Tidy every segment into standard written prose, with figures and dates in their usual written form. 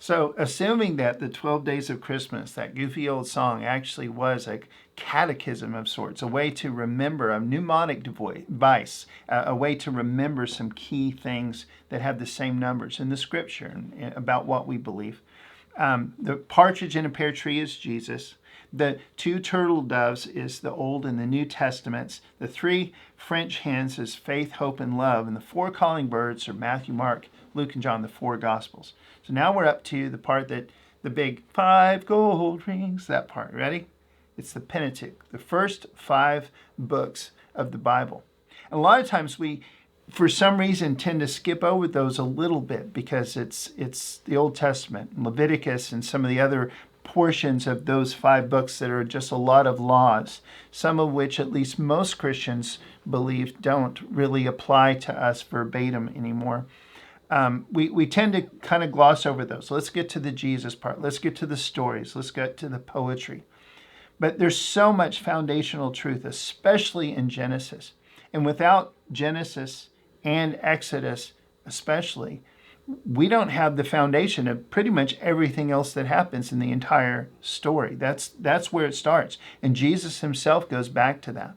So, assuming that the 12 Days of Christmas, that goofy old song, actually was a catechism of sorts, a way to remember, a mnemonic device, a way to remember some key things that have the same numbers in the scripture about what we believe. The partridge in a pear tree is Jesus. The two turtle doves is the Old and the New Testaments. The three French hens is faith, hope, and love. And the four calling birds are Matthew, Mark, Luke, and John, the four Gospels. So now we're up to the part that the big 5 gold rings, that part. Ready? It's the Pentateuch, the first 5 books of the Bible. And a lot of times we, for some reason, tend to skip over those a little bit because it's the Old Testament, Leviticus, and some of the other portions of those 5 books that are just a lot of laws, some of which at least most Christians believe don't really apply to us verbatim anymore. We tend to kind of gloss over those. Let's get to the Jesus part. Let's get to the stories. Let's get to the poetry. But there's so much foundational truth, especially in Genesis. And without Genesis and Exodus especially, we don't have the foundation of pretty much everything else that happens in the entire story. That's where it starts. And Jesus himself goes back to that.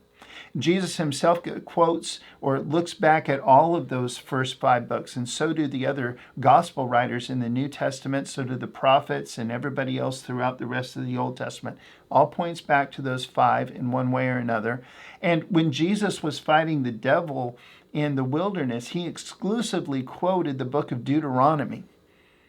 Jesus himself quotes or looks back at all of those first 5 books, and so do the other gospel writers in the New Testament, so do the prophets and everybody else throughout the rest of the Old Testament. All points back to those 5 in one way or another. And when Jesus was fighting the devil in the wilderness, he exclusively quoted the book of Deuteronomy.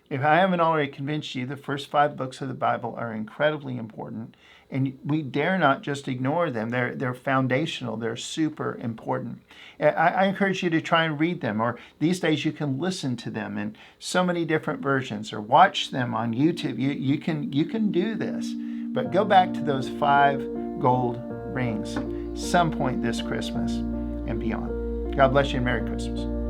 If I haven't already convinced you, the first 5 books of the Bible are incredibly important, and we dare not just ignore them. They're foundational. They're super important. I encourage you to try and read them, or these days you can listen to them in so many different versions, or watch them on YouTube. You can do this, but go back to those 5 gold rings some point this Christmas and beyond. God bless you and Merry Christmas.